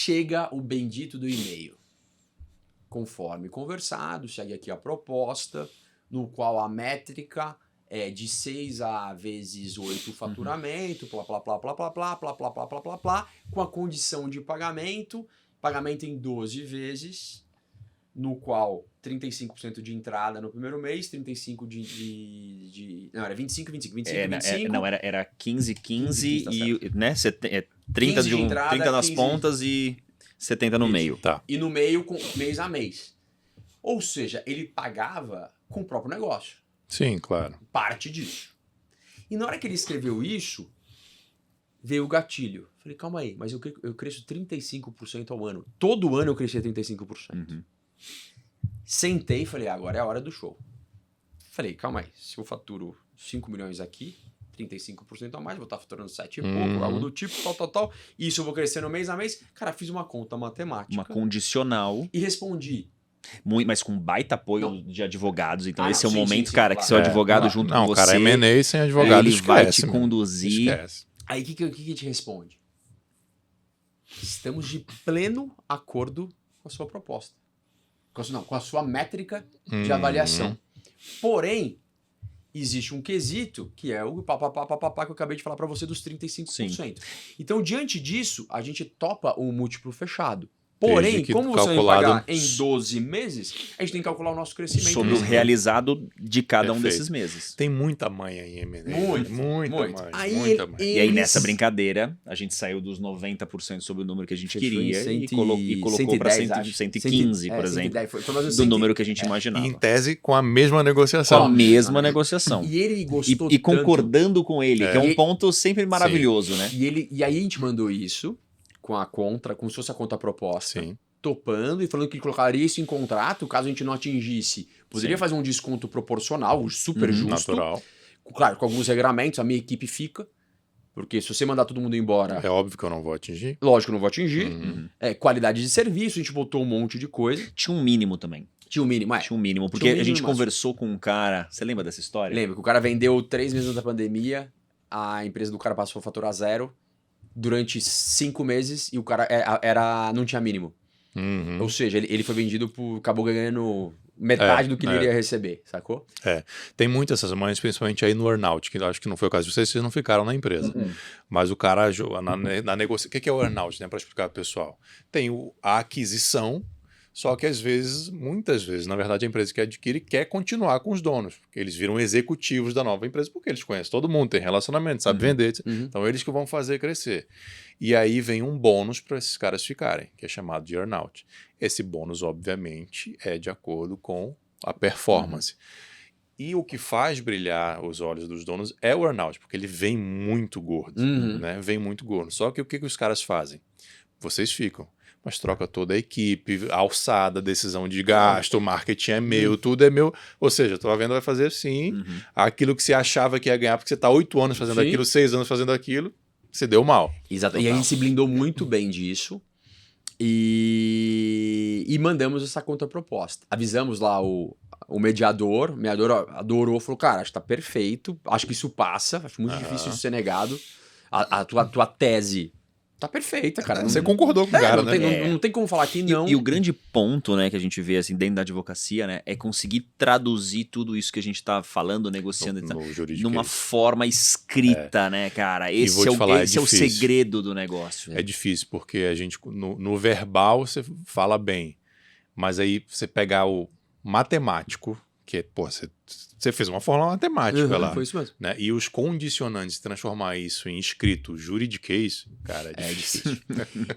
chega o bendito do e-mail. Conforme conversado, segue aqui a proposta, no qual a métrica é de 6 a vezes 8 o faturamento, plá, plá, plá, plá, plá, plá, plá, plá, plá, plá, plá, plá, com a condição de pagamento em 12 vezes, no qual 35% de entrada no primeiro mês, 35% não, era 25, 25, 25, 25. Não, era 15, 15 tá e, certo. né, 30 15 de entrada, 30 nas 15 pontas e 70 no Isso. meio. Tá. E no meio, mês a mês. Ou seja, ele pagava com o próprio negócio. Sim, claro. Parte disso. E na hora que ele escreveu isso, veio o gatilho. Falei, calma aí, mas eu cresço 35% ao ano. Todo ano eu crescia 35%. Uhum. Sentei e falei, agora é a hora do show. Falei, calma aí, se eu faturo 5 milhões aqui, 35% a mais, vou estar faturando 7 e pouco, algo do tipo, tal. Isso eu vou crescendo mês a mês. Cara, fiz uma conta matemática. Uma condicional, E respondi. mas com baita apoio de advogados. Então esse é o sim, momento, sim, cara, claro. que seu advogado junto Não, com o cara é você, M&A sem advogado, ele vai esquece, te mano. conduzir. Esquece. Aí o que te responde? Estamos de pleno acordo com a sua proposta. Com a sua métrica de avaliação. Porém, existe um quesito que é o papapá que eu acabei de falar para você dos 35%. Sim. Então, diante disso, a gente topa o múltiplo fechado. Porém, Desde que como você vai calculado- pagar em 12 meses, a gente tem que calcular o nosso crescimento. Sobre o nesse tempo. realizado de cada um Perfeito. desses meses. Tem muita manha em M&A. Muito, Muita muito. manha. Aí Muita manha. E aí, nessa brincadeira, a gente saiu dos 90% sobre o número que a gente Fechou queria em e colocou para 115, cento, 115, por exemplo, 110, foi mais ou menos do 100. número que a gente imaginava. E em tese, com a mesma Com negociação. a mesma negociação. E ele gostou E concordando com ele, que é um E- ponto sempre maravilhoso, né? E aí a gente mandou isso com a contra, como se fosse a contraproposta, Sim. topando e falando que colocaria isso em contrato, caso a gente não atingisse. Poderia Sim. fazer um desconto proporcional, super justo. Natural. Claro, com alguns regramentos, a minha equipe fica. Porque se você mandar todo mundo embora, É óbvio que eu não vou atingir. lógico que eu não vou atingir. Uhum. Qualidade de serviço, a gente botou um monte de coisa. Tinha um mínimo também. Tinha o mínimo, Tinha um mínimo. Porque Tinha um mínimo a gente e máximo. conversou com um cara. Você lembra dessa história? Lembra que o cara vendeu 3 meses antes da pandemia, a empresa do cara passou a faturar 0 durante 5 meses e o cara não tinha mínimo. Uhum. Ou seja, ele foi vendido acabou ganhando metade do que ele iria receber, sacou? Tem muitas essas manhas, principalmente aí no earnout, que eu acho que não foi o caso de vocês não ficaram na empresa. Mas o cara, na negociação... O que é o earnout, né? Para explicar pro pessoal. Tem a aquisição, só que às vezes, muitas vezes, na verdade, a empresa que adquire quer continuar com os donos, porque eles viram executivos da nova empresa, porque eles conhecem todo mundo, tem relacionamento, sabe vender, etc. Então eles que vão fazer crescer. E aí vem um bônus para esses caras ficarem, que é chamado de earnout. Esse bônus, obviamente, é de acordo com a performance. E o que faz brilhar os olhos dos donos é o earnout, porque ele vem muito gordo, né? Vem muito gordo. Só que o que os caras fazem? Vocês ficam. Mas troca toda a equipe, alçada, decisão de gasto, marketing é meu, tudo é meu. Ou seja, a tua venda vai fazer sim aquilo que você achava que ia ganhar, porque você está 8 anos fazendo aquilo, 6 anos fazendo aquilo, você deu mal. Exato. E a gente se blindou muito bem disso e mandamos essa contraproposta. Avisamos lá o mediador adorou, falou, cara, acho que tá perfeito, acho que isso passa, acho muito difícil isso ser negado. A tua tese tá perfeita, cara. Você concordou com o cara, né? Não tem como falar que não. E o grande ponto, né, que a gente vê assim dentro da advocacia, né, é conseguir traduzir tudo isso que a gente tá falando, negociando No juridiquês. numa forma escrita, né, cara? E vou te falar, esse é o difícil. segredo do negócio. É difícil, porque a gente, no verbal, você fala bem. Mas aí você pegar o matemático, que é, pô, você fez uma fórmula matemática lá. Foi isso mesmo. Né? E os condicionantes, transformar isso em escrito juridiquês, cara, é difícil.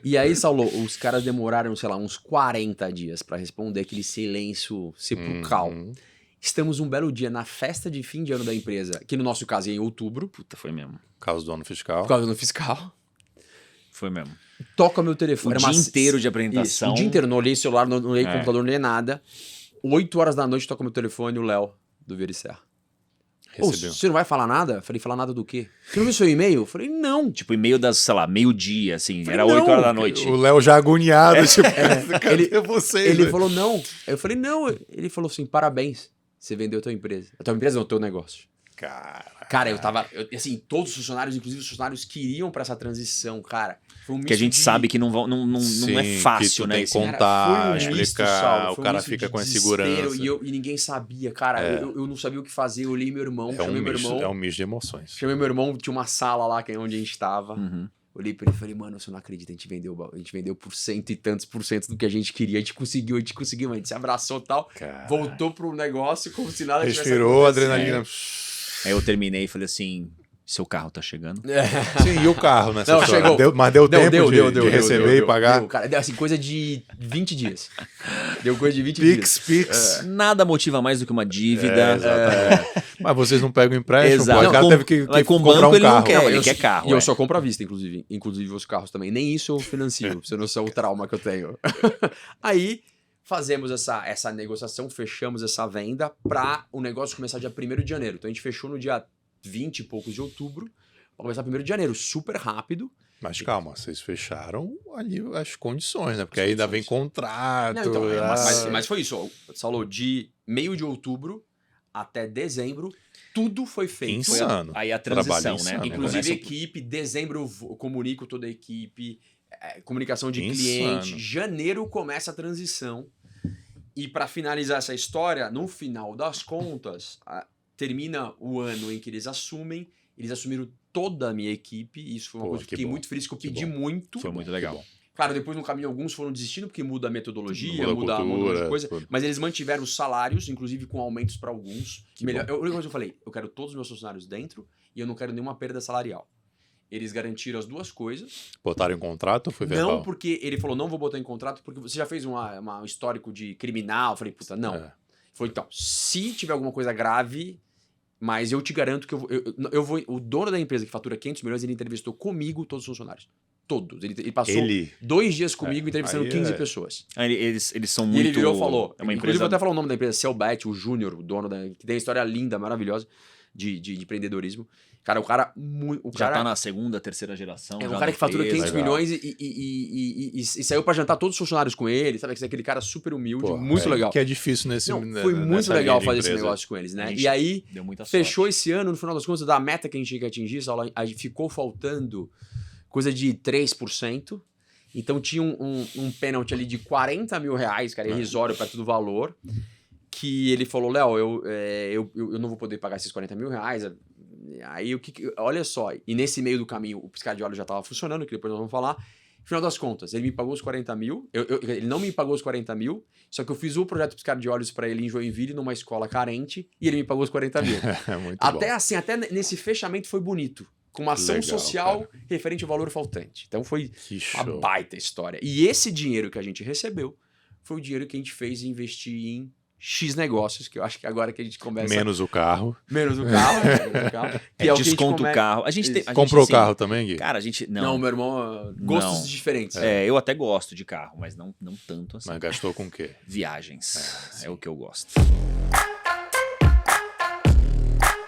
E aí, Saulo, os caras demoraram, sei lá, uns 40 dias pra responder aquele silêncio sepulcral. Estamos um belo dia na festa de fim de ano da empresa, que no nosso caso é em outubro. Puta, foi mesmo. Caso do ano fiscal. Por causa do fiscal. Foi mesmo. Toca meu telefone. O dia inteiro de apresentação. Isso, o dia inteiro. Não olhei celular, não olhei computador, não olhei nada. 8 horas da noite toca meu telefone, o Léo, do Vericerra. Recebeu. Você não vai falar nada? Falei, falar nada do quê? Você não viu seu e-mail? Falei, não. Tipo, e-mail das, sei lá, meio-dia, assim. Falei, Era não, 8 horas da noite. O Léo já agoniado, tipo, cadê Ele- vocês? Ele velho? falou, não. Eu falei, não. Ele falou assim, parabéns, você vendeu a tua empresa. A tua empresa não, o teu negócio. Cara, assim, todos os funcionários, inclusive os funcionários, queriam pra essa transição, cara. Foi um Que a gente sabe que não é fácil, né? Tem que contar, Cara, foi um misto, explicar, Saulo, o foi um cara misto fica de com a desespero insegurança. E ninguém sabia, cara. Eu não sabia o que fazer. Eu olhei meu irmão, chamei meu irmão. É um misto de emoções. Chamei meu irmão, tinha uma sala lá que é onde a gente tava. Uhum. Olhei pra ele e falei, mano, você não acredita, a gente vendeu por cento e tantos por cento do que a gente queria, a gente conseguiu, a gente se abraçou e tal, Cara. voltou pro negócio como se nada tivesse Respirou, acontecido. adrenalina. Aí eu terminei e falei assim, seu carro tá chegando? Sim, e o carro, né? Não, chegou. Mas deu tempo de deu, receber e pagar? Deu, cara, deu assim, coisa de 20 dias. Deu coisa de 20 dias. Pix. Nada motiva mais do que uma dívida. Exatamente. Mas vocês não pegam empréstimo? Exato. Pô, o cara Não, teve que mas com comprar banco um ele não carro. quer. Não, Ele quer carro, E eu é. só compro à vista, inclusive os carros também. Nem isso eu financio, pra você não saber o trauma que eu tenho. Aí fazemos essa negociação, fechamos essa venda para o negócio começar dia 1º de janeiro. Então a gente fechou no dia 20 e poucos de outubro, para começar 1º de janeiro, super rápido. Mas calma, vocês fecharam ali as condições, né? Porque As ainda condições. vem contrato. Não, então, ah. mas foi isso, ó. Saulo, de meio de outubro até dezembro, tudo foi feito. Foi Insano. aí a Trabalho transição, né? insano. Inclusive Começa- equipe, dezembro eu comunico toda a equipe, comunicação de Insano. cliente, janeiro começa a transição. E para finalizar essa história, no final das contas, termina o ano em que eles assumiram toda a minha equipe, e isso foi uma Pô, coisa que que fiquei bom, muito feliz, que eu que pedi bom. muito. Foi muito legal. Claro, depois no caminho alguns foram desistindo porque muda a metodologia, Muda a muda um monte de cultura, coisa, tudo. mas eles mantiveram os salários, inclusive com aumentos para alguns. Que Melhor, bom. a única coisa que eu falei, eu quero todos os meus funcionários dentro e eu não quero nenhuma perda salarial. Eles garantiram as duas coisas. Botaram em contrato ou foi verbal? Não porque ele falou, não vou botar em contrato porque você já fez um histórico de criminal. Eu falei, puta, não. É. Foi então, se tiver alguma coisa grave, mas eu te garanto que eu vou. O dono da empresa que fatura 500 milhões, ele entrevistou comigo todos os funcionários. Todos. Ele passou Ele. 2 dias comigo entrevistando aí 15 é- pessoas. Aí Eles são E muito... ele virou e falou. É uma Inclusive, empresa... vou até falar o nome da empresa, Selbet, o Júnior, o dono que tem uma história linda, maravilhosa de empreendedorismo. Cara, o cara. O Já cara tá na segunda, terceira geração. é um já cara na que fatura empresa. 500 Legal. milhões e saiu pra jantar todos os funcionários com ele, sabe? Aquele cara super humilde, Pô, muito legal. Que é difícil nesse Não, foi muito nessa legal linha de fazer esse empresa. negócio com eles, né? A gente E aí, Deu muita sorte. fechou esse ano, no final das contas, da meta que a gente tinha que atingir, Saulo, a gente ficou faltando coisa de 3%. Então tinha um pênalti ali de 40 mil reais, cara, irrisório perto do valor, que ele falou, Léo, eu não vou poder pagar esses 40 mil reais. Aí, olha só, e nesse meio do caminho, o piscar de olhos já estava funcionando, que depois nós vamos falar. Final das contas, ele me pagou os 40 mil, ele não me pagou os 40 mil, só que eu fiz o projeto piscar de olhos para ele em Joinville, numa escola carente, e ele me pagou os 40 mil. Muito Até bom. assim, até nesse fechamento foi bonito. Com uma ação Legal, social referente ao valor faltante. Então foi Que uma show. baita história. E esse dinheiro que a gente recebeu foi o dinheiro que a gente fez investir em X negócios, que eu acho que agora que a gente começa... Menos o carro. Menos o carro. menos o carro, que é o que a gente Desconta o come- carro. A gente tem, a gente, Comprou o assim, carro também, Gui? Cara, a gente... Não, Não, meu irmão, gostos Não. diferentes. eu até gosto de carro, mas não tanto assim. Mas gastou com o quê? Viagens. É o que eu gosto.